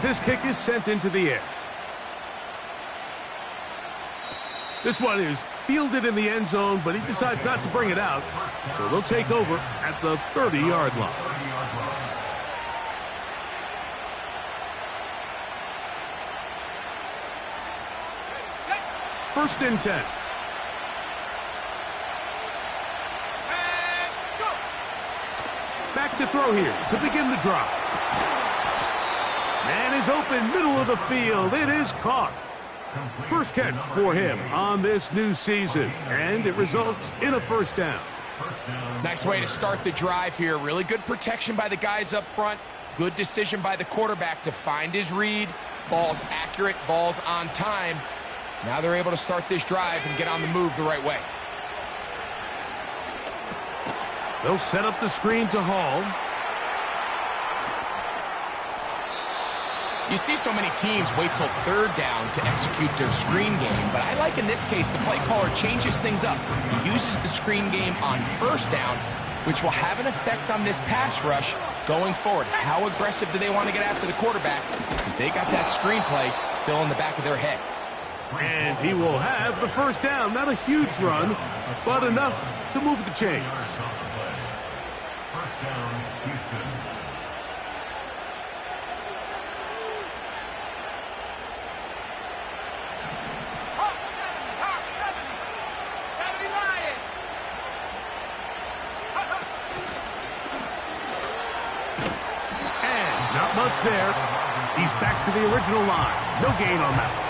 This kick is sent into the air. This one is fielded in the end zone, but he decides not to bring it out. So they'll take over at the 30-yard line. First and 10. Back to throw here to begin the drive. Man is open, middle of the field. It is caught. First catch for him on this new season, and it results in a first down. Nice way to start the drive here. Really good protection by the guys up front. Good decision by the quarterback to find his read. Ball's accurate, ball's on time. Now they're able to start this drive and get on the move the right way. They'll set up the screen to Hall. You see so many teams wait till third down to execute their screen game, but I like in this case the play caller changes things up. He uses the screen game on first down, which will have an effect on this pass rush going forward. How aggressive do they want to get after the quarterback? Because they got that screen play still in the back of their head. And he will have the first down. Not a huge run, but enough to move the chains. First down, Houston. Not much there. He's back to the original line. No gain on that.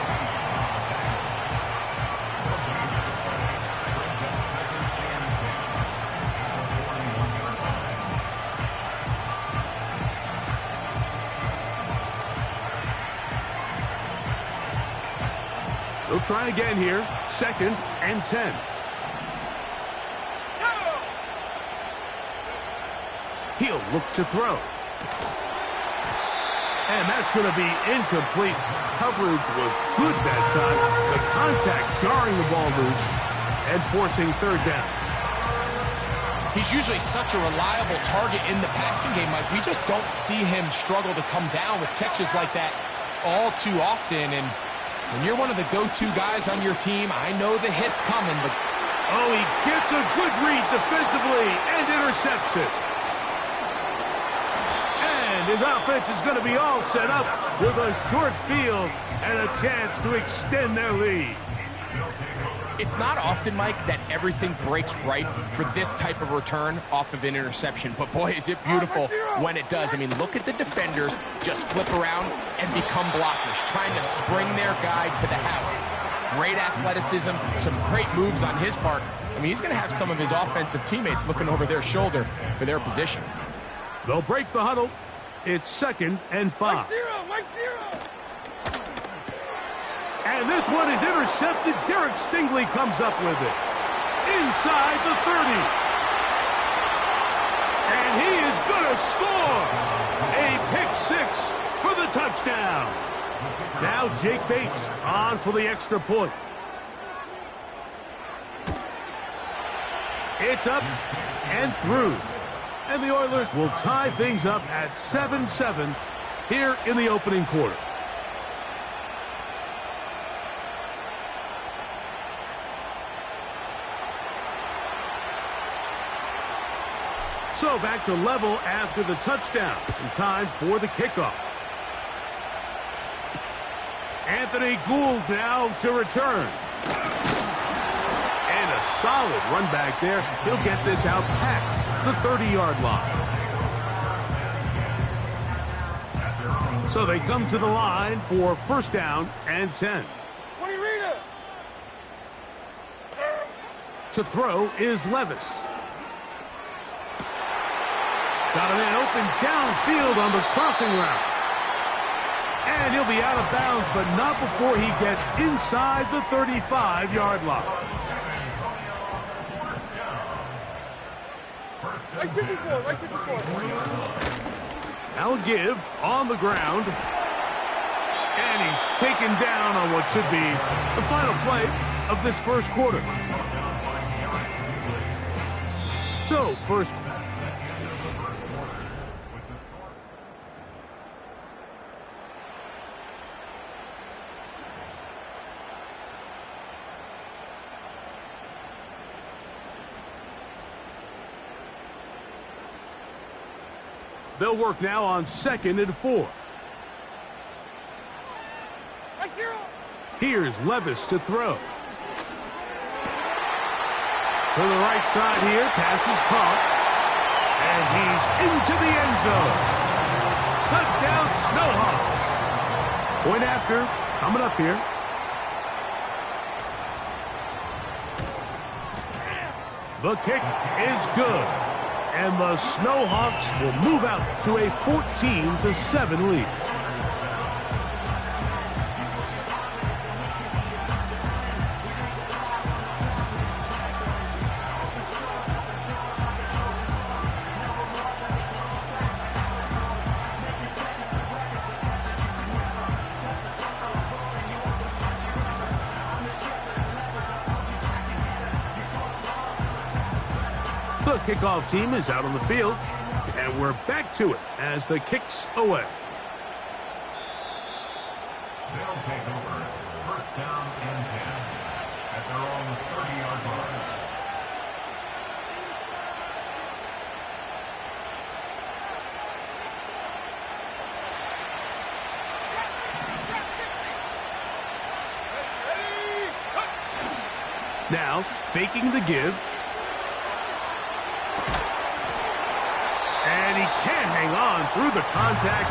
They'll try again here. Second and 10. He'll look to throw. And that's going to be incomplete. Coverage was good that time. The contact jarring the ball loose and forcing third down. He's usually such a reliable target in the passing game, Mike. We just don't see him struggle to come down with catches like that all too often. And when you're one of the go-to guys on your team, I know the hit's coming, but... Oh, he gets a good read defensively and intercepts it. His offense is going to be all set up with a short field and a chance to extend their lead. It's not often, Mike, that everything breaks right for this type of return off of an interception. But, boy, is it beautiful when it does. I mean, look at the defenders just flip around and become blockers, trying to spring their guy to the house. Great athleticism, some great moves on his part. I mean, he's going to have some of his offensive teammates looking over their shoulder for their position. They'll break the huddle. It's second and 5. Mike zero. And this one is intercepted. Derek Stingley comes up with it. Inside the 30. And he is going to score. A pick six for the touchdown. Now Jake Bates on for the extra point. It's up and through. And the Oilers will tie things up at 7-7 here in the opening quarter. So back to level after the touchdown. And time for the kickoff. Anthony Gould now to return. And a solid run back there. He'll get this out past the 30-yard line. So they come to the line for first down and 10. To throw is Levis. Got a man open downfield on the crossing route. And he'll be out of bounds, but not before he gets inside the 35-yard line. Like 54, like 54. Now a give on the ground. And he's taken down on what should be the final play of this first quarter. So, first. They'll work now on 2nd and 4. Right zero. Here's Levis to throw. To the right side here, pass is caught. And he's into the end zone. Touchdown, Snowhawks. Point after, coming up here. The kick is good. And the Snowhawks will move out to a 14-7 lead. The kickoff team is out on the field, and we're back to it as the kick's away. They'll take over 1st down and 10 at their own 30-yard line. Now, faking the give. And he can't hang on through the contact.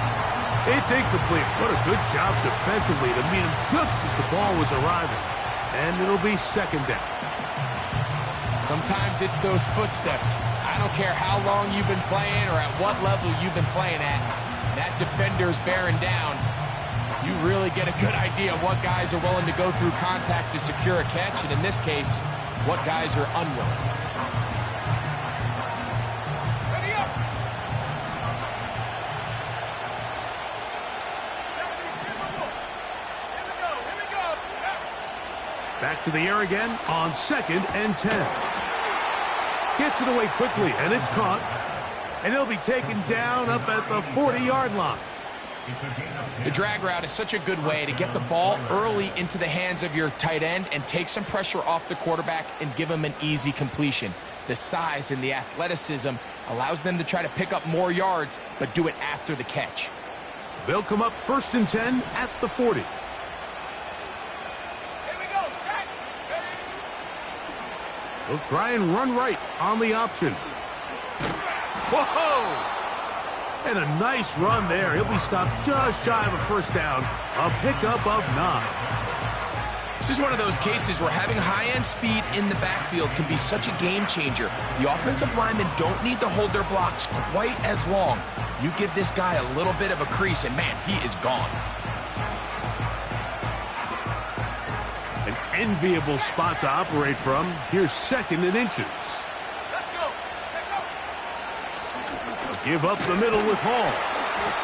It's incomplete. What a good job defensively to meet him just as the ball was arriving. And it'll be 2nd down. Sometimes it's those footsteps. I don't care how long you've been playing or at what level you've been playing at. That defender's bearing down. You really get a good idea of what guys are willing to go through contact to secure a catch, and in this case, what guys are unwilling. Ready up. Here we go. Back to the air again on 2nd and 10. Gets it away quickly, and it's caught. And he'll be taken down up at the 40-yard line. The drag route is such a good way to get the ball early into the hands of your tight end and take some pressure off the quarterback and give him an easy completion. The size and the athleticism allows them to try to pick up more yards, but do it after the catch. They'll come up 1st and 10 at the 40. Here we go. Set. They'll try and run right on the option. Whoa! And a nice run there. He'll be stopped just shy of a 1st down. A pickup of 9. This is one of those cases where having high-end speed in the backfield can be such a game changer. The offensive linemen don't need to hold their blocks quite as long. You give this guy a little bit of a crease, and man, he is gone. An enviable spot to operate from. Here's 2nd and inches. Let's go. Give up the middle with Hall.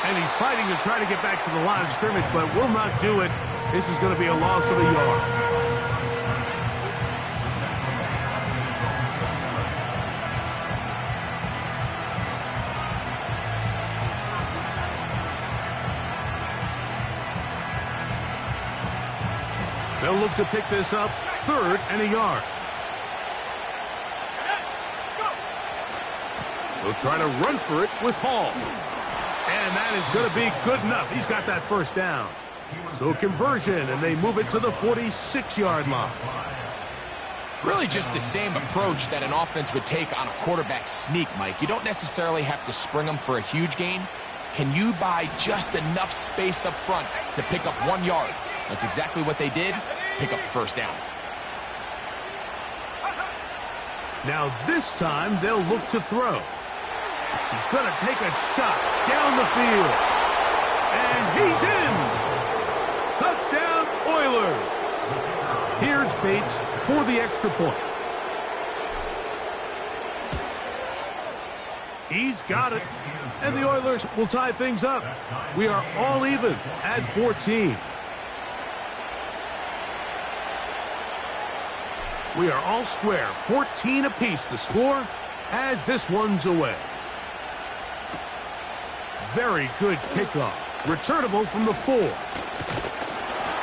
And he's fighting to try to get back to the line of scrimmage, but will not do it. This is going to be a loss of a yard. They'll look to pick this up 3rd and a yard. They'll try to run for it with Hall. And that is going to be good enough. He's got that 1st down. So conversion, and they move it to the 46-yard line. Really just the same approach that an offense would take on a quarterback sneak, Mike. You don't necessarily have to spring them for a huge gain. Can you buy just enough space up front to pick up 1 yard? That's exactly what they did. Pick up the 1st down. Now this time they'll look to throw. He's going to take a shot down the field. And he's in. Touchdown, Oilers. Here's Bates for the extra point. He's got it. And the Oilers will tie things up. We are all even at 14. We are all square. 14 apiece the score as this one's away. Very good kickoff. Returnable from the 4.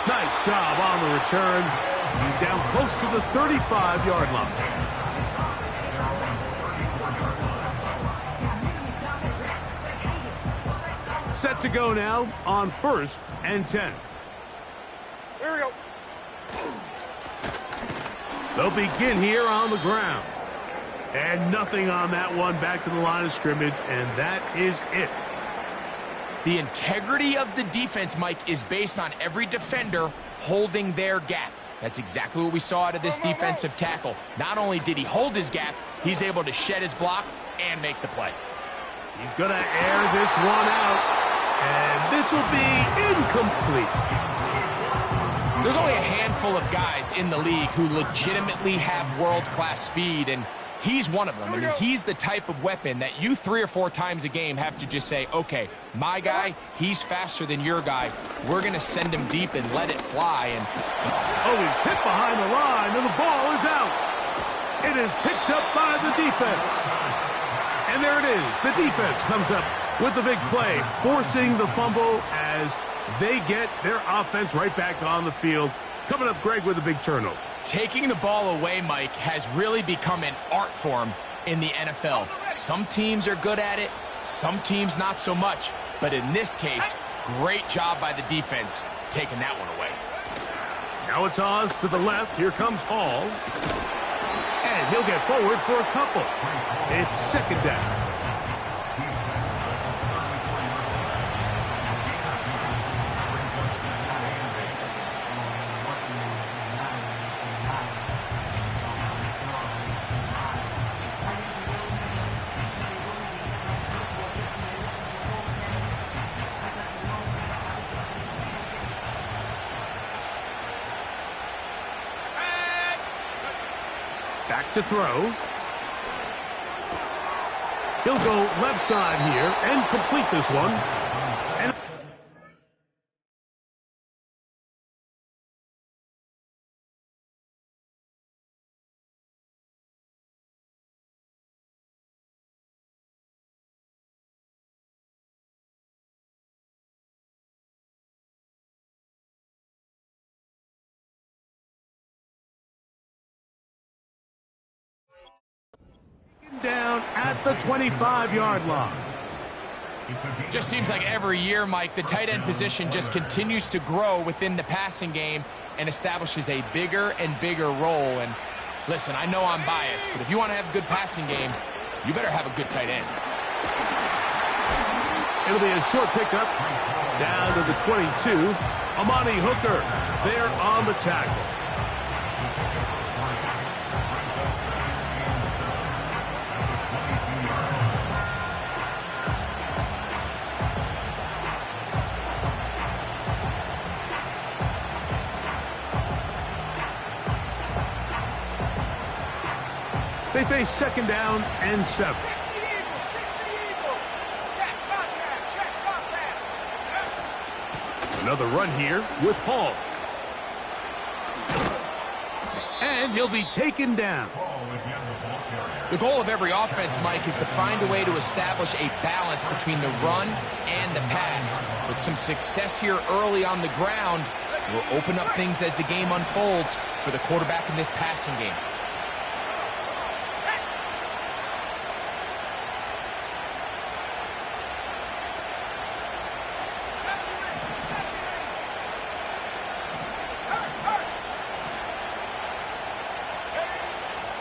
Nice job on the return. He's down close to the 35-yard line. Set to go now on 1st and 10. Here we go. They'll begin here on the ground. And nothing on that one, back to the line of scrimmage, and that is it. The integrity of the defense, Mike, is based on every defender holding their gap. That's exactly what we saw out of this defensive tackle. Not only did he hold his gap, he's able to shed his block and make the play. He's going to air this one out, and this will be incomplete. There's only a handful of guys in the league who legitimately have world-class speed, and he's one of them. I mean, he's the type of weapon that you 3 or 4 times a game have to just say, okay, my guy, he's faster than your guy. We're going to send him deep and let it fly. And oh, he's hit behind the line, and the ball is out. It is picked up by the defense. And there it is. The defense comes up with the big play, forcing the fumble as they get their offense right back on the field. Coming up, Greg, with a big turnover. Taking the ball away, Mike, has really become an art form in the NFL. Some teams are good at it, some teams not so much. But in this case, great job by the defense taking that one away. Now it's Oz to the left. Here comes Hall. And he'll get forward for a couple. It's 2nd down. Back to throw. He'll go left side here and complete this one. And down at the 25-yard line. Just seems like every year, Mike, the tight end position just continues to grow within the passing game and establishes a bigger and bigger role. And listen, I know I'm biased, but if you want to have a good passing game, you better have a good tight end. It'll be a short pickup down to the 22. Amani Hooker there on the tackle. They face 2nd down and 7. Another run here with Hall. And he'll be taken down. The goal of every offense, Mike, is to find a way to establish a balance between the run and the pass. With some success here early on the ground, will open up things as the game unfolds for the quarterback in this passing game.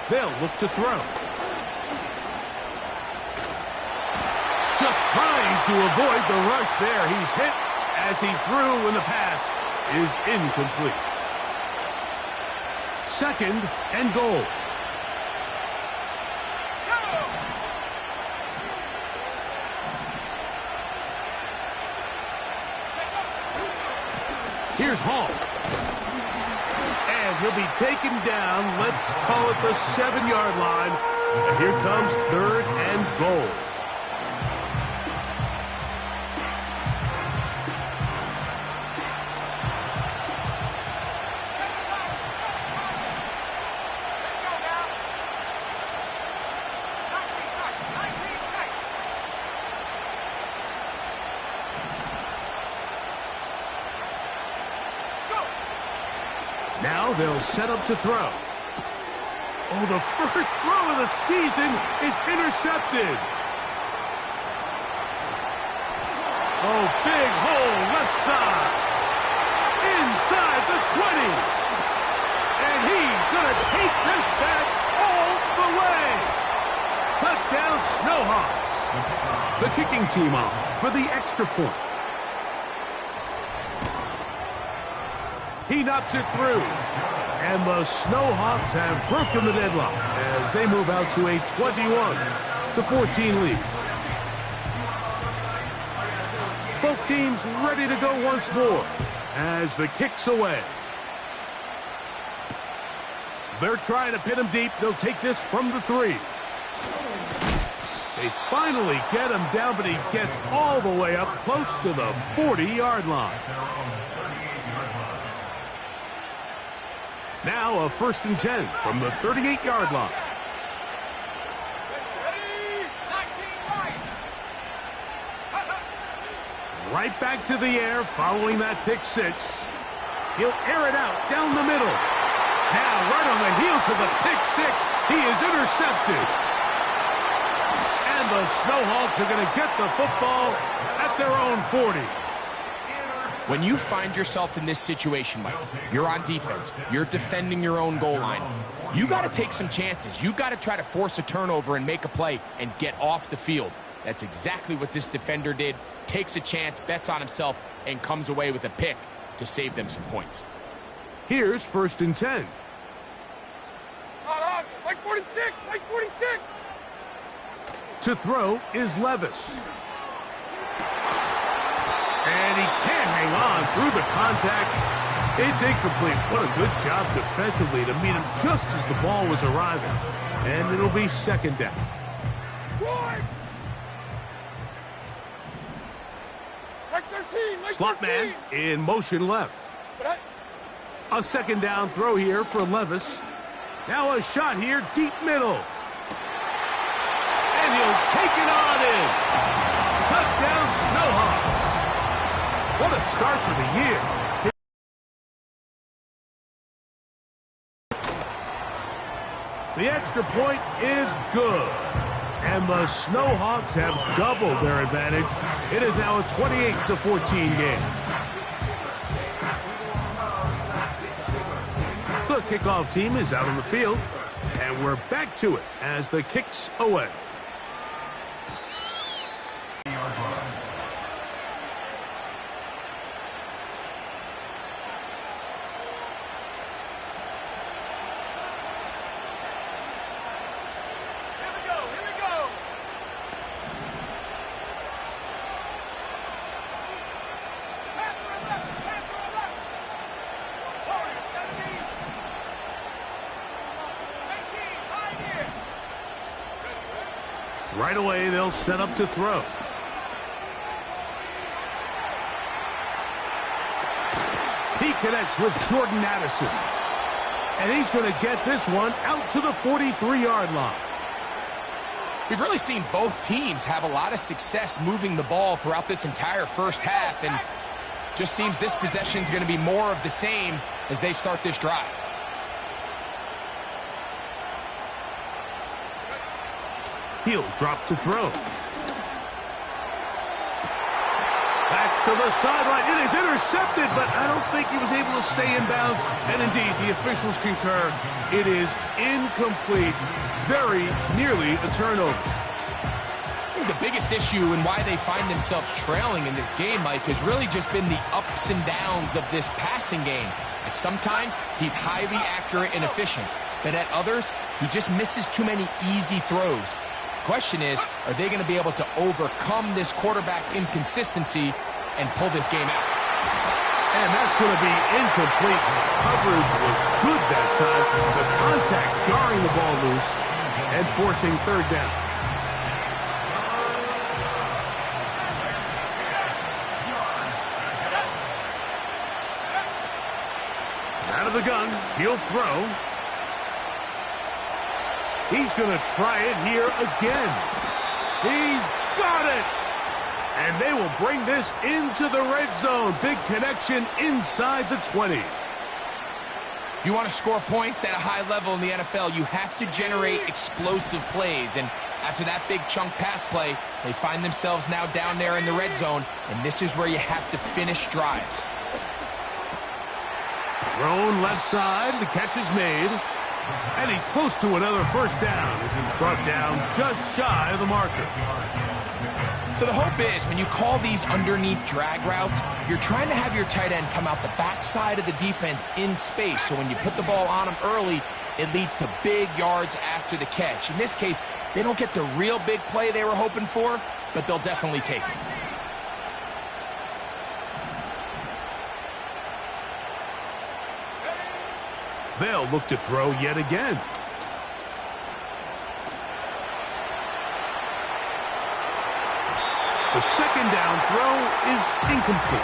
They'll look to throw. Just trying to avoid the rush there. He's hit as he threw when the pass is incomplete. 2nd and goal. Here's Hall. And he'll be taken down, let's call it the 7-yard line. And here comes 3rd and goal. Now they'll set up to throw. Oh, the first throw of the season is intercepted. Oh, big hole left side. Inside the 20. And he's going to take this back all the way. Touchdown, Snowhawks. The kicking team off for the extra point. He knocks it through. And the Snowhawks have broken the deadlock as they move out to a 21-14 lead. Both teams ready to go once more as the kick's away. They're trying to pin him deep. They'll take this from the 3. They finally get him down, but he gets all the way up close to the 40-yard line. Now a 1st and 10 from the 38-yard line. Right back to the air following that pick 6. He'll air it out down the middle. Now right on the heels of the pick 6, he is intercepted. And the Snowhawks are going to get the football at their own 40. When you find yourself in this situation, Mike, you're on defense, you're defending your own goal line, you got to take some chances. You got to try to force a turnover and make a play and get off the field. That's exactly what this defender did. Takes a chance, bets on himself, and comes away with a pick to save them some points. Here's 1st and 10. Like 46, like 46. To throw is Levis. And he can't hang on through the contact. It's incomplete. What a good job defensively to meet him just as the ball was arriving. And it'll be 2nd down. Like 13, like Slot 13. man in motion left. A 2nd down throw here for Levis. Now a shot here deep middle. And he'll take it on in. Touchdown, Snowhawks. What a start to the year. The extra point is good. And the Snowhawks have doubled their advantage. It is now a 28-14 game. The kickoff team is out on the field. And we're back to it as the kick's away. Right away, they'll set up to throw. He connects with Jordan Addison. And he's going to get this one out to the 43-yard line. We've really seen both teams have a lot of success moving the ball throughout this entire first half, and just seems this possession is going to be more of the same as they start this drive. He'll drop to throw. Backs to the sideline. It is intercepted, but I don't think he was able to stay in bounds. And indeed, the officials concur. It is incomplete. Very nearly a turnover. The biggest issue and why they find themselves trailing in this game, Mike, has really just been the ups and downs of this passing game. And sometimes he's highly accurate and efficient, but at others, he just misses too many easy throws. Question is, are they going to be able to overcome this quarterback inconsistency and pull this game out? And that's going to be incomplete. Coverage was good that time. The contact jarring the ball loose and forcing 3rd down. Out of the gun, he'll throw. He's going to try it here again. He's got it. And they will bring this into the red zone. Big connection inside the 20. If you want to score points at a high level in the NFL, you have to generate explosive plays. And After that big chunk pass play, they find themselves now down there in the red zone, and this is where you have to finish drives. Thrown left side, the catch is made. And he's close to another first down as he's brought down just shy of the marker. So the hope is when you call these underneath drag routes, you're trying to have your tight end come out the backside of the defense in space. So when you put the ball on him early, it leads to big yards after the catch. In this case, they don't get the real big play they were hoping for, but they'll definitely take it. They'll look to throw yet again. The second down throw is incomplete.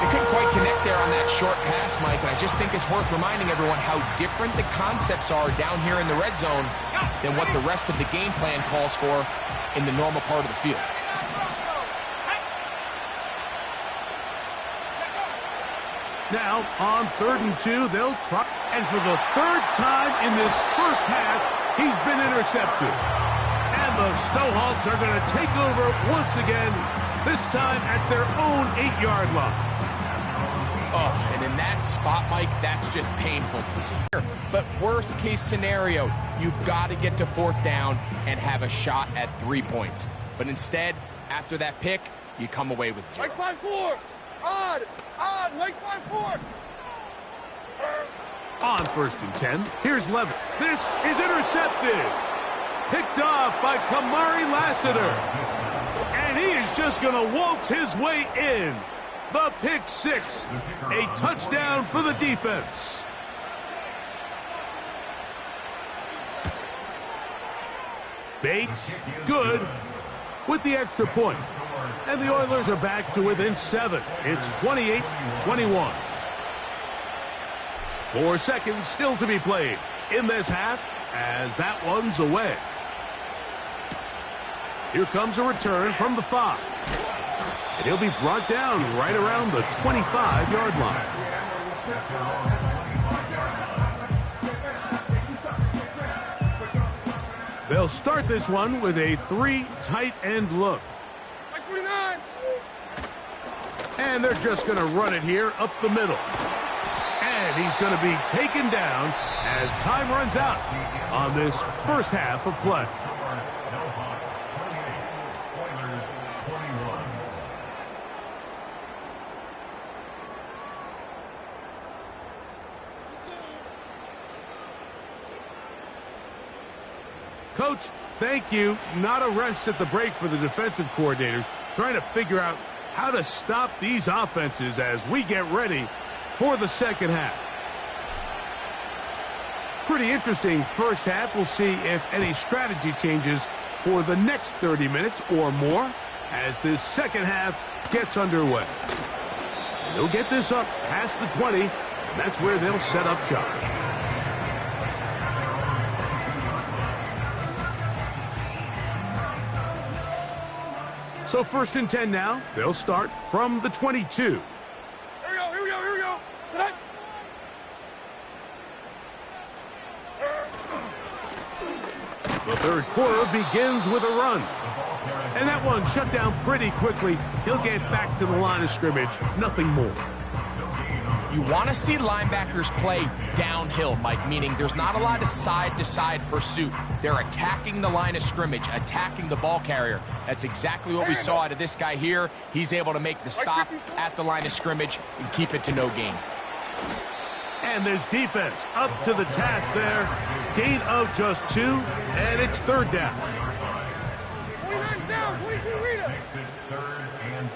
They couldn't quite connect there on that short pass, Mike, and I just think it's worth reminding everyone how different the concepts are down here in the red zone than what the rest of the game plan calls for in the normal part of the field. Now, on 3rd and 2, they'll try. And for the third time in this first half, he's been intercepted. And the Snowhawks are going to take over once again, this time at their own 8-yard line. Oh, and in that spot, Mike, that's just painful to see. But worst case scenario, you've got to get to 4th down and have a shot at 3 points. But instead, after that pick, you come away with 0. Like 5-4. Odd, like 5-4. On 1st and 10, here's Levitt. This is intercepted. Picked off by Kamari Lassiter. And he is just going to waltz his way in. The pick 6. A touchdown for the defense. Bates, good, with the extra point. And the Oilers are back to within 7. It's 28-21. 4 seconds still to be played in this half as that one's away. Here comes a return from the 5. And he'll be brought down right around the 25-yard line. They'll start this one with a 3 tight end look. Like 49. And they're just going to run it here up the middle. And he's going to be taken down as time runs out on this first half of play. Coach, thank you. Not a rest at the break for the defensive coordinators, trying to figure out how to stop these offenses as we get ready for the second half. Pretty interesting first half. We'll see if any strategy changes for the next 30 minutes or more as this second half gets underway. And they'll get this up past the 20, and that's where they'll set up shop. So 1st and 10 now. They'll start from the 22. Here we go. Tonight. The third quarter begins with a run. And that one shut down pretty quickly. He'll get back to the line of scrimmage. Nothing more. You want to see linebackers play downhill, Mike, meaning there's not a lot of side-to-side pursuit. They're attacking the line of scrimmage, attacking the ball carrier. That's exactly what we saw out of this guy here. He's able to make the stop at the line of scrimmage and keep it to no gain. And this defense up to the task there. Gain of just 2, and it's 3rd down. 49 down, 22 Rita. Makes it 3rd and 8.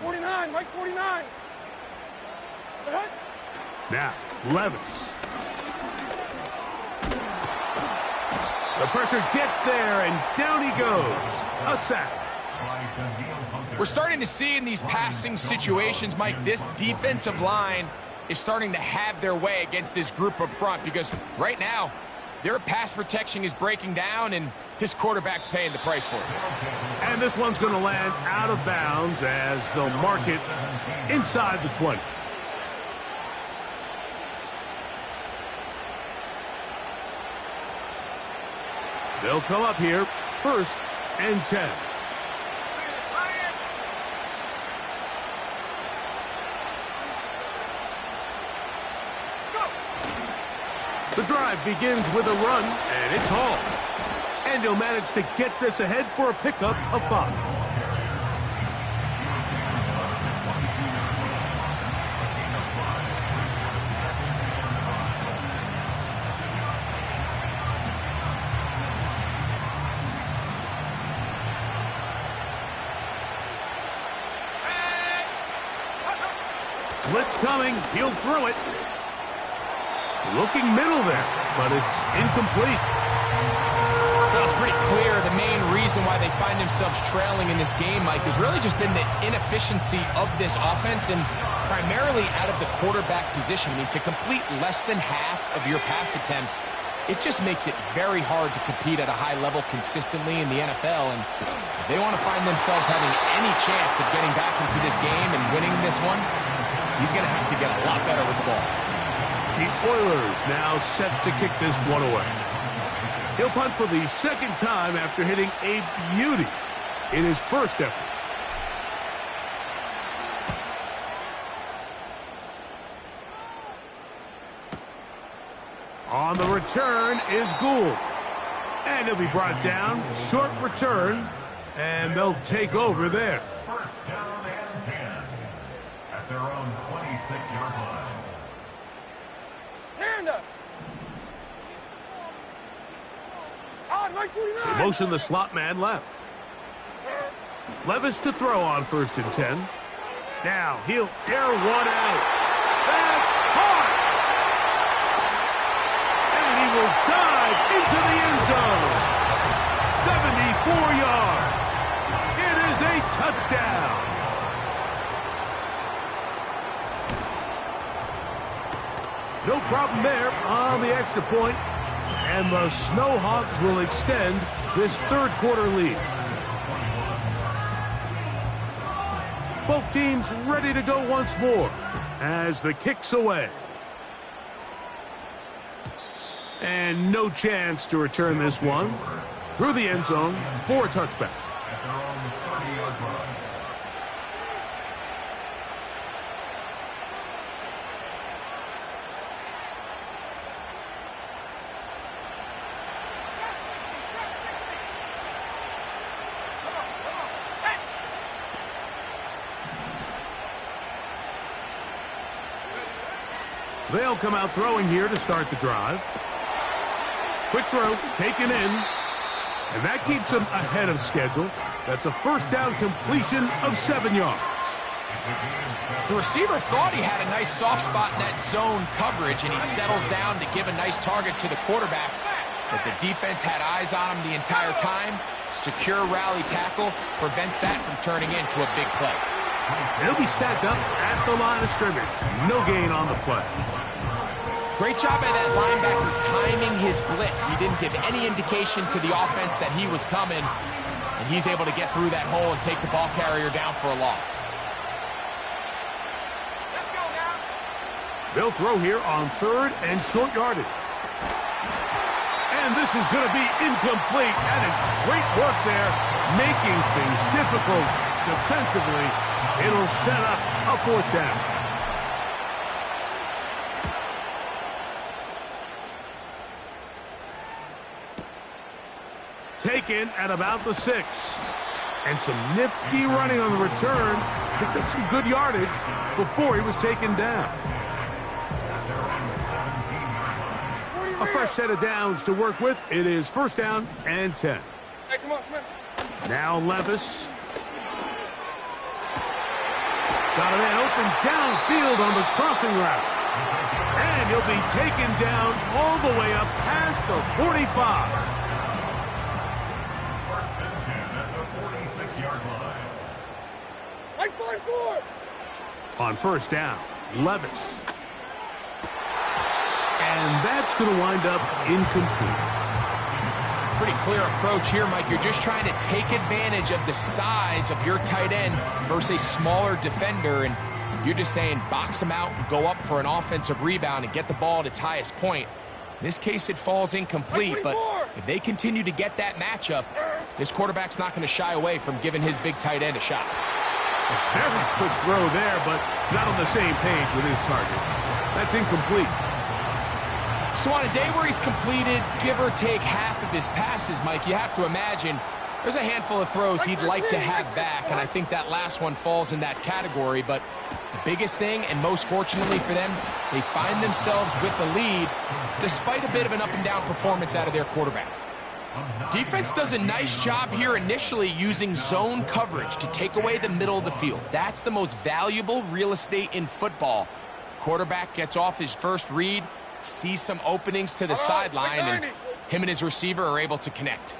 49, Mike 49. Now, Levis. The pressure gets there, and down he goes. A sack. We're starting to see in these passing situations, Mike, this defensive line is starting to have their way against this group up front because right now, their pass protection is breaking down, and his quarterback's paying the price for it. And this one's going to land out of bounds as they'll mark it inside the 20. They'll come up here, 1st and 10. The drive begins with a run, and it's hauled. And he'll manage to get this ahead for a pickup of 5. Blitz coming. He'll throw it. Looking middle there, but it's incomplete. Well, it's pretty clear the main reason why they find themselves trailing in this game, Mike, has really just been the inefficiency of this offense and primarily out of the quarterback position. I mean, to complete less than half of your pass attempts, it just makes it very hard to compete at a high level consistently in the NFL. And if they want to find themselves having any chance of getting back into this game and winning this one, he's going to have to get a lot better with the ball. The Oilers now set to kick this one away. He'll punt for the 2nd time after hitting a beauty in his first effort. On the return is Gould. And he'll be brought down. Short return. And they'll take over there. 1st down and 10 at their own 26-yard line. Hand up. On, Mike 49. They motion the slot man left. Levis to throw on 1st and 10. Now he'll air one out. That's hard. And he will dive into the end zone. 74 yards. It is a touchdown. No problem there on the extra point. And the Snowhawks will extend this 3rd quarter lead. Both teams ready to go once more as the kick's away. And no chance to return this one through the end zone for a touchback. At their own 30-yard line. They'll come out throwing here to start the drive. Quick throw, taken in. And that keeps them ahead of schedule. That's a 1st down completion of 7 yards. The receiver thought he had a nice soft spot in that zone coverage, and he settles down to give a nice target to the quarterback. But the defense had eyes on him the entire time. Secure rally tackle prevents that from turning into a big play. He'll be stacked up at the line of scrimmage. No gain on the play. Great job by that linebacker timing his blitz. He didn't give any indication to the offense that he was coming, and he's able to get through that hole and take the ball carrier down for a loss. Let's go now. They'll throw here on 3rd and short yardage. And this is going to be incomplete. That is great work there, making things difficult defensively. It'll set up a 4th down. Taken at about the 6. And some nifty running on the return. Picked up some good yardage before he was taken down. A fresh set of downs to work with. It is 1st down and 10. Hey, come on, come on. Now Levis. Got a man open downfield on the crossing route. And he'll be taken down all the way up past the 45. 1st and 10 at the 46-yard line. Mike 54. On 1st down, Levis. And that's going to wind up incomplete. Pretty clear approach here, Mike. You're just trying to take advantage of the size of your tight end versus a smaller defender, and you're just saying box him out and go up for an offensive rebound and get the ball at its highest point. In this case, it falls incomplete, but If they continue to get that matchup, this quarterback's not going to shy away from giving his big tight end a shot. A very good throw there, but not on the same page with his target. That's incomplete. So on a day where he's completed, give or take half of his passes, Mike, you have to imagine there's a handful of throws he'd like to have back, and I think that last one falls in that category. But the biggest thing, and most fortunately for them, they find themselves with a lead despite a bit of an up-and-down performance out of their quarterback. Defense does a nice job here initially using zone coverage to take away the middle of the field. That's the most valuable real estate in football. Quarterback gets off his first read, sees some openings to the sideline, and him and his receiver are able to connect.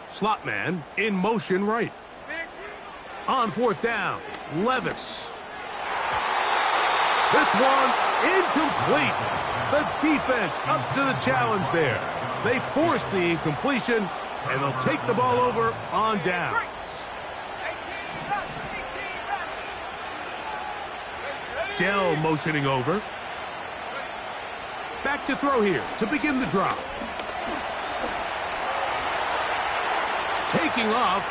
Slot man in motion right. On fourth down, Levis. This one incomplete. The defense up to the challenge there. They force the incompletion, and they'll take the ball over on down. Dell motioning over. Back to throw here to begin the drop. Taking off.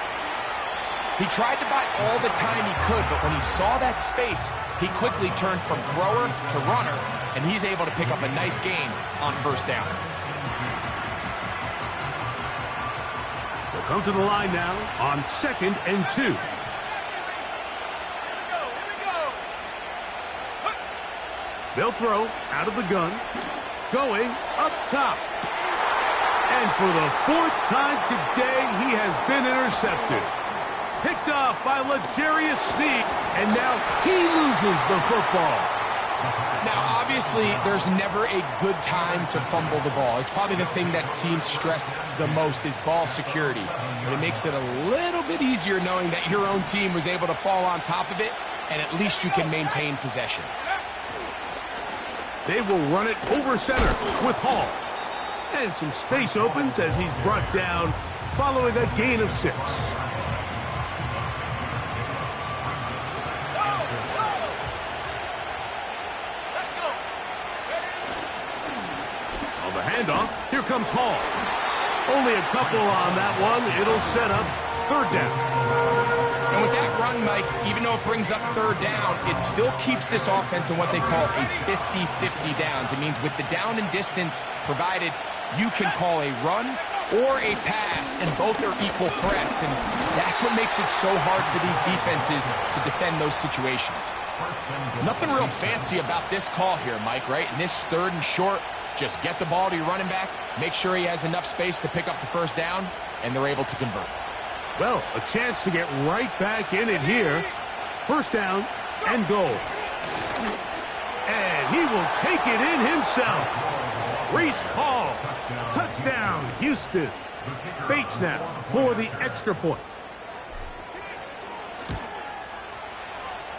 He tried to buy all the time he could, but when he saw that space, he quickly turned from thrower to runner, and he's able to pick up a nice gain on first down. They'll come to the line now on 2nd and 2. They'll throw out of the gun, going up top. And for the 4th time today, he has been intercepted. Picked off by L'Jarius Sneed, and now he loses the football. Now, obviously, there's never a good time to fumble the ball. It's probably the thing that teams stress the most is ball security. And it makes it a little bit easier knowing that your own team was able to fall on top of it, and at least you can maintain possession. They will run it over center with Hall. And some space opens as he's brought down following a gain of 6. On the handoff, here comes Hall. Only a couple on that one. It'll set up 3rd down. And with that run, Mike, even though it brings up 3rd down, it still keeps this offense in what they call a 50-50 downs. It means with the down and distance provided, you can call a run or a pass, and both are equal threats. And that's what makes it so hard for these defenses to defend those situations. Nothing real fancy about this call here, Mike, right? In this 3rd and short, just get the ball to your running back, make sure he has enough space to pick up the first down, and they're able to convert. Well, a chance to get right back in it here. 1st down and goal. And he will take it in himself. Reese Hall. Touchdown, Houston. Bates now for the extra point.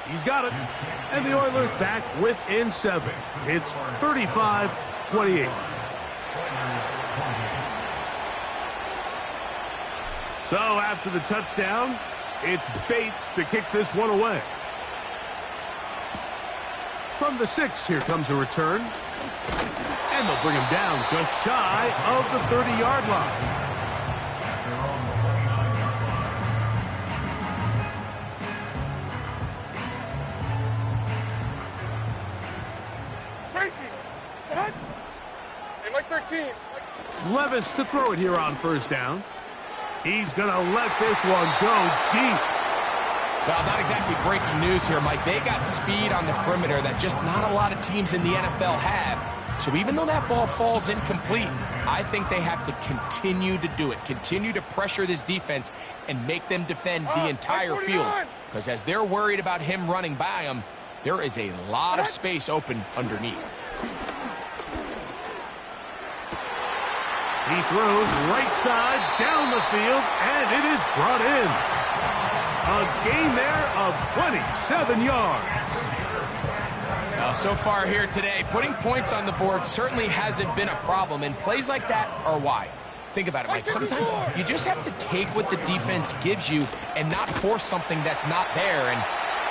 He's got it. And the Oilers back within 7. It's 35-28. So after the touchdown, it's Bates to kick this one away. From the 6, here comes a return. And they'll bring him down just shy of the 30-yard line. Tracy, set. And like 13. Levis to throw it here on 1st down. He's going to let this one go deep. Well, not exactly breaking news here, Mike. They got speed on the perimeter that just not a lot of teams in the NFL have. So even though that ball falls incomplete, I think they have to continue to do it. Continue to pressure this defense and make them defend the entire field. Because as they're worried about him running by them, there is a lot of space open underneath. He throws right side down the field, and it is brought in. A gain there of 27 yards. Now, so far here today, putting points on the board certainly hasn't been a problem, and plays like that are why. Think about it, Mike. Sometimes you just have to take what the defense gives you and not force something that's not there, and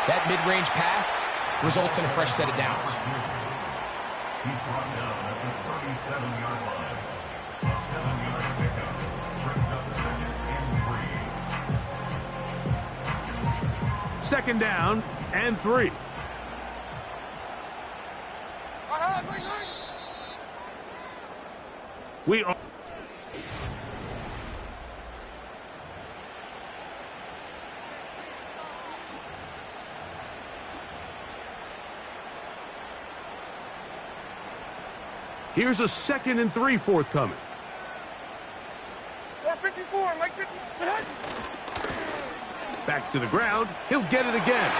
that mid-range pass results in a fresh set of downs. He's brought down at the 37-yard line. A 7-yard pickup brings up 2nd and 3. 2nd down and 3. We are... Here's a 2nd and 3 forthcoming. 54, Mike 50. Back to the ground. He'll get it again.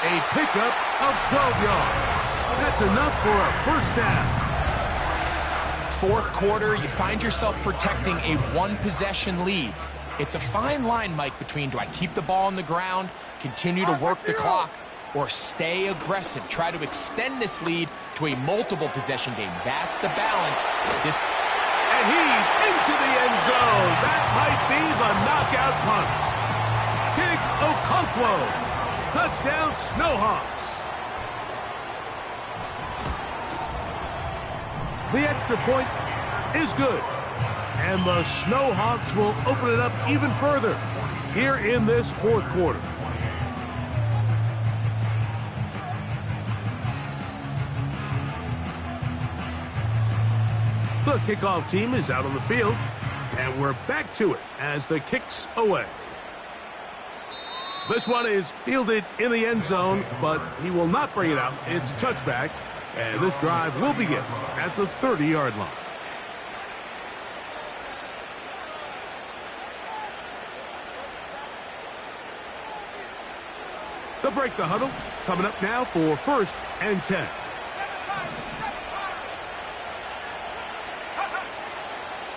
A pickup of 12 yards. That's enough for a 1st down. 4th quarter, you find yourself protecting a 1-possession lead. It's a fine line, Mike, between do I keep the ball on the ground, continue to work the clock, or stay aggressive, try to extend this lead to a multiple possession game. That's the balance. And he's into the end zone. That might be the knockout punch. Chig Okonkwo. Touchdown, Snowhawks. The extra point is good. And the Snowhawks will open it up even further here in this 4th quarter. The kickoff team is out on the field, and we're back to it as the kick's away. This one is fielded in the end zone, but he will not bring it out. It's a touchback, and this drive will begin at the 30-yard line. They'll break the huddle. Coming up now for 1st and 10.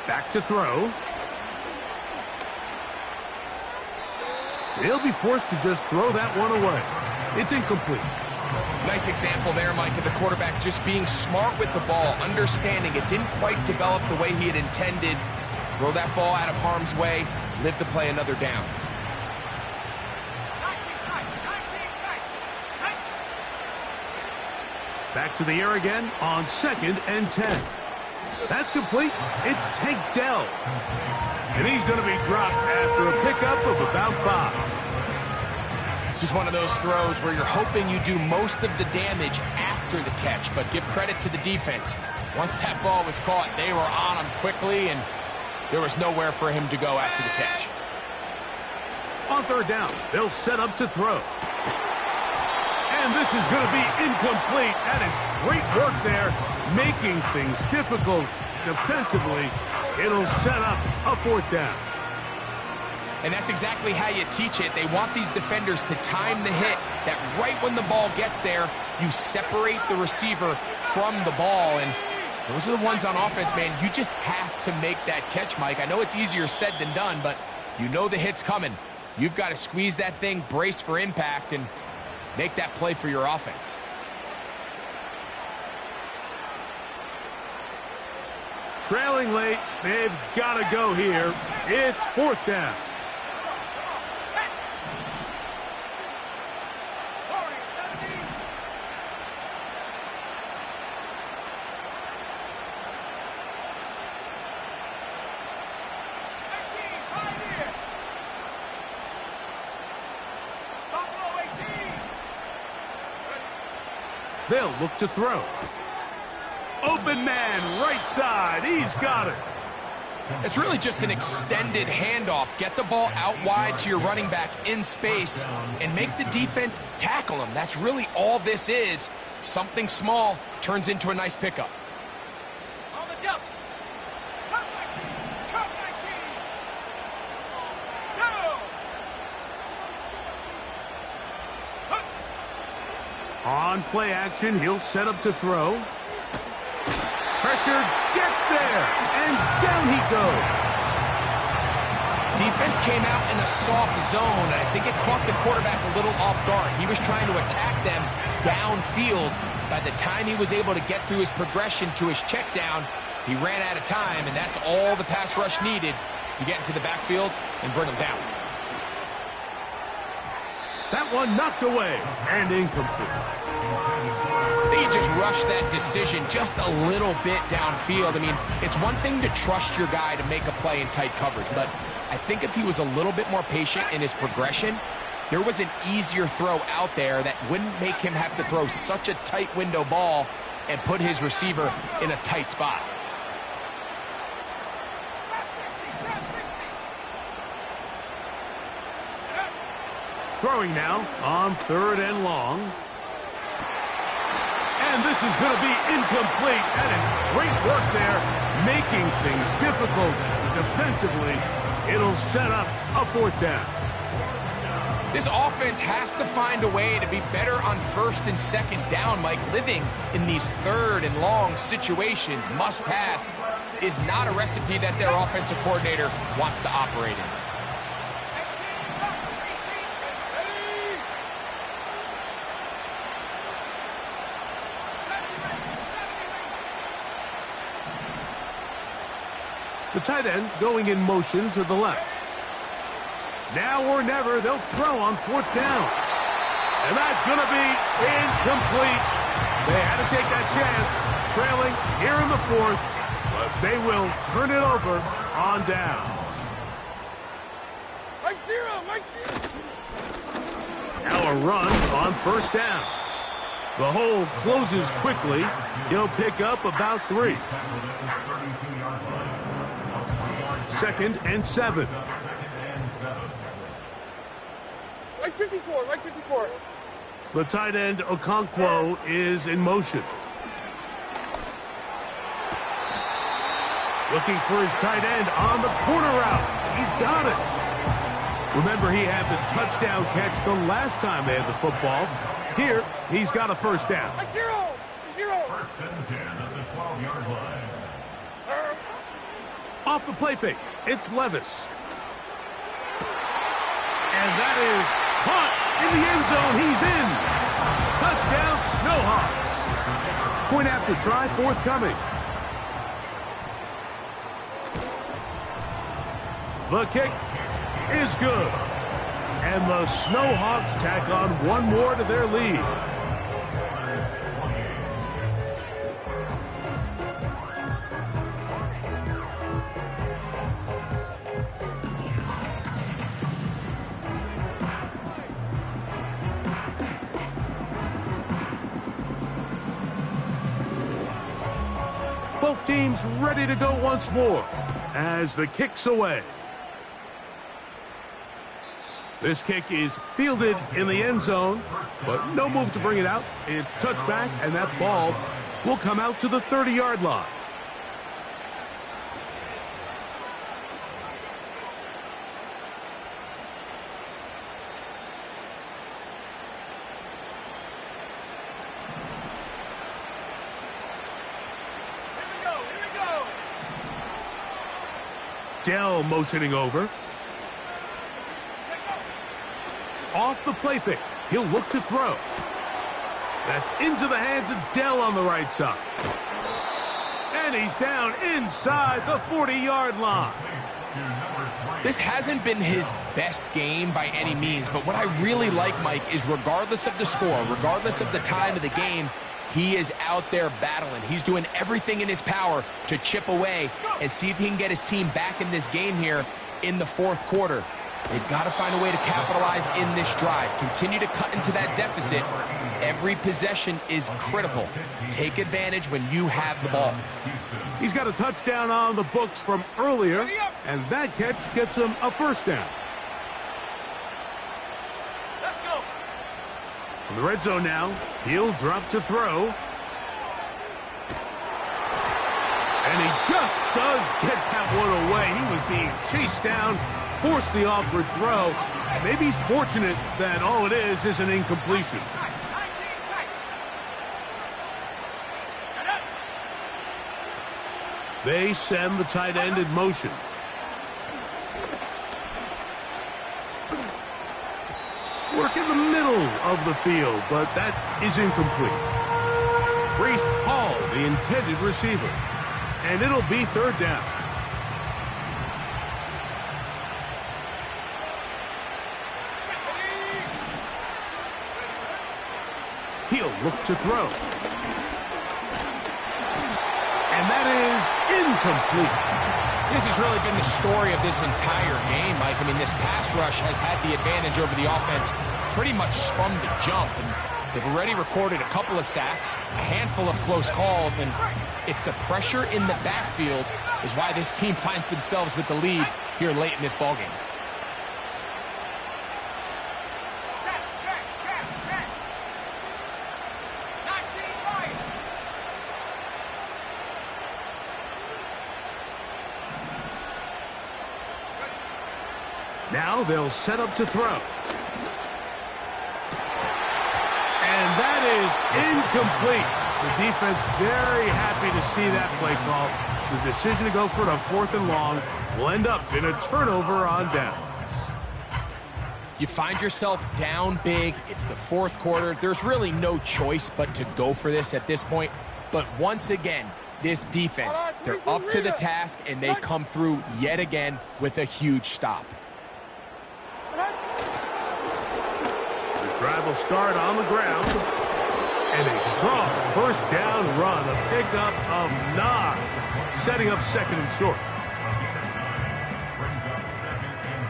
Back to throw. He'll be forced to just throw that one away. It's incomplete. Nice example there, Mike, of the quarterback just being smart with the ball, understanding it didn't quite develop the way he had intended. Throw that ball out of harm's way, live to play another down. Back to the air again on 2nd and 10. That's complete. It's Tank Dell. And he's going to be dropped after a pickup of about 5. This is one of those throws where you're hoping you do most of the damage after the catch, but give credit to the defense. Once that ball was caught, they were on him quickly, and there was nowhere for him to go after the catch. On 3rd down, they'll set up to throw. And this is going to be incomplete. That is great work there, making things difficult defensively. It'll set up a 4th down. And that's exactly how you teach it. They want these defenders to time the hit, that right when the ball gets there, you separate the receiver from the ball. And those are the ones on offense, man. You just have to make that catch, Mike. I know it's easier said than done, but you know the hit's coming. You've got to squeeze that thing, brace for impact, and make that play for your offense. Trailing late, they've got to go here. It's 4th down. They'll look to throw. Open man, right side. He's got it. It's really just an extended handoff. Get the ball out wide to your running back in space and make the defense tackle him. That's really all this is. Something small turns into a nice pickup. On the jump. Cut 19. Cut 19. Go. On play action, he'll set up to throw. Pressure gets there, and down he goes. Defense came out in a soft zone, and I think it caught the quarterback a little off guard. He was trying to attack them downfield. By the time he was able to get through his progression to his check down, he ran out of time, and that's all the pass rush needed to get into the backfield and bring him down. That one knocked away and incomplete. I think he just rushed that decision just a little bit downfield. I mean, it's one thing to trust your guy to make a play in tight coverage, but I think if he was a little bit more patient in his progression, there was an easier throw out there that wouldn't make him have to throw such a tight window ball and put his receiver in a tight spot. Throwing now on 3rd and long. And this is going to be incomplete. That is great work there, making things difficult defensively. It'll set up a 4th down. This offense has to find a way to be better on 1st and 2nd down, Mike. Living in these 3rd and long situations, must pass, is not a recipe that their offensive coordinator wants to operate in. The tight end going in motion to the left. Now or never, they'll throw on 4th down. And that's going to be incomplete. They had to take that chance, trailing here in the 4th, but they will turn it over on downs. Mike zero, Mike zero. Now a run on 1st down. The hole closes quickly. He'll pick up about 3. 2nd and 7. Like 54, like 54. The tight end, Okonkwo, is in motion. Looking for his tight end on the corner route. He's got it. Remember, he had the touchdown catch the last time they had the football. Here, he's got a 1st down. Like zero, zero. 1st and 10 at the 12-yard line. Off the play fake, it's Levis. And that is caught in the end zone. He's in. Touchdown, Snowhawks. Point after try, forthcoming. The kick is good. And the Snowhawks tack on one more to their lead. Both teams ready to go once more as the kick's away. This kick is fielded in the end zone, but no move to bring it out. It's touchback, and that ball will come out to the 30-yard line. Dell motioning over. Off the play fake. He'll look to throw. That's into the hands of Dell on the right side. And he's down inside the 40-yard line. This hasn't been his best game by any means, but what I really like, Mike, is regardless of the score, regardless of the time of the game, he is out there battling. He's doing everything in his power to chip away and see if he can get his team back in this game here in the 4th quarter. They've got to find a way to capitalize in this drive. Continue to cut into that deficit. Every possession is critical. Take advantage when you have the ball. He's got a touchdown on the books from earlier, and that catch gets him a 1st down. Let's go. From the red zone now, he'll drop to throw. And he just does get that one away. He was being chased down, forced the awkward throw. Maybe he's fortunate that all it is an incompletion. They send the tight end in motion. Work in the middle of the field, but that is incomplete. Breece Hall, the intended receiver. And it'll be 3rd down. He'll look to throw. And that is incomplete. This has really been the story of this entire game, Mike. I mean, this pass rush has had the advantage over the offense pretty much from the jump. And they've already recorded a couple of sacks, a handful of close calls, and it's the pressure in the backfield is why this team finds themselves with the lead here late in this ballgame. Now they'll set up to throw. And that is incomplete. The defense very happy to see that play call. The decision to go for it on 4th and long will end up in a turnover on downs. You find yourself down big. It's the 4th quarter. There's really no choice but to go for this at this point. But once again, this defense, they're up to the task, and they come through yet again with a huge stop. The drive will start on the ground. And a strong first down run, a pickup of 9, setting up 2nd and short. Brings up 2nd and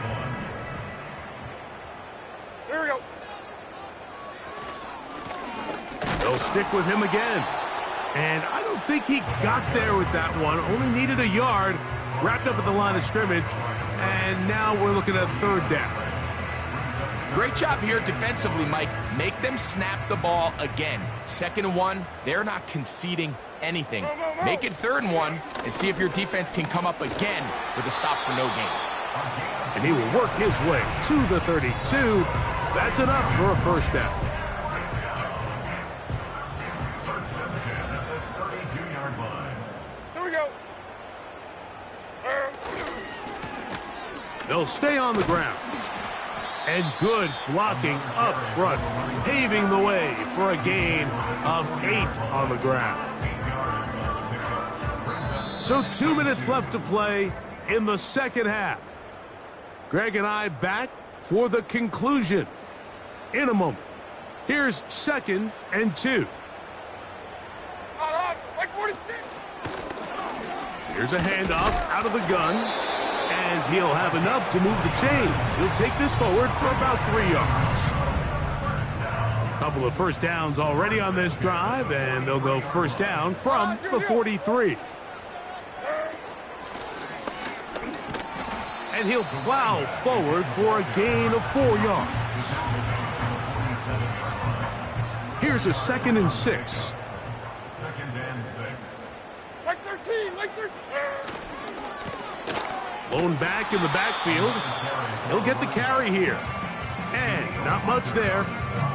1. Here we go. They'll stick with him again. And I don't think he got there with that one. Only needed a yard. Wrapped up at the line of scrimmage. And now we're looking at 3rd down. Great job here defensively, Mike. Make them snap the ball again. 2nd and 1, they're not conceding anything. Make it 3rd and 1 and see if your defense can come up again with a stop for no gain. And he will work his way to the 32. That's enough for a first down. First and 10 at the 32-yard line. Here we go. They'll stay on the ground. And good blocking up front, paving the way for a gain of 8 on the ground. So 2 minutes left to play in the 2nd half. Greg and I back for the conclusion in a moment. Here's 2nd and 2. Like 46. Here's a handoff out of the gun. And he'll have enough to move the chains. He'll take this forward for about 3 yards. A couple of first downs already on this drive, and they'll go first down from the 43. And he'll plow forward for a gain of 4 yards. Here's a 2nd and 6. 2nd and 6. Like 13. Like 13. Blown back in the backfield. He'll get the carry here. And not much there.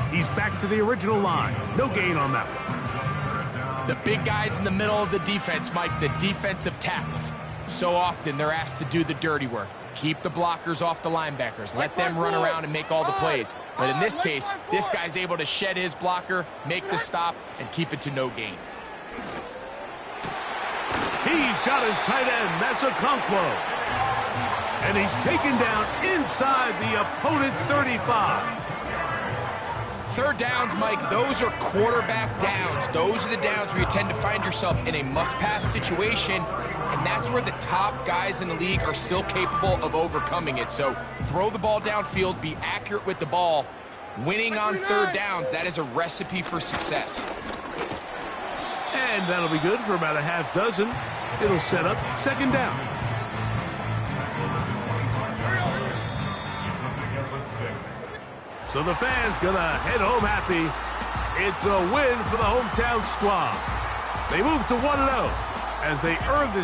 He's back to the original line. No gain on that one. The big guys in the middle of the defense, Mike, the defensive tackles. So often they're asked to do the dirty work. Keep the blockers off the linebackers. Let them run around and make all the plays. But in this case, this guy's able to shed his blocker, make the stop, and keep it to no gain. He's got his tight end. That's Okonkwo. And he's taken down inside the opponent's 35. 3rd downs, Mike, those are quarterback downs. Those are the downs where you tend to find yourself in a must-pass situation, and that's where the top guys in the league are still capable of overcoming it. So throw the ball downfield, be accurate with the ball. Winning on 3rd downs, that is a recipe for success. And that'll be good for about a half dozen. It'll set up 2nd down. So the fans gonna head home happy. It's a win for the hometown squad. They move to 1-0 as they earn this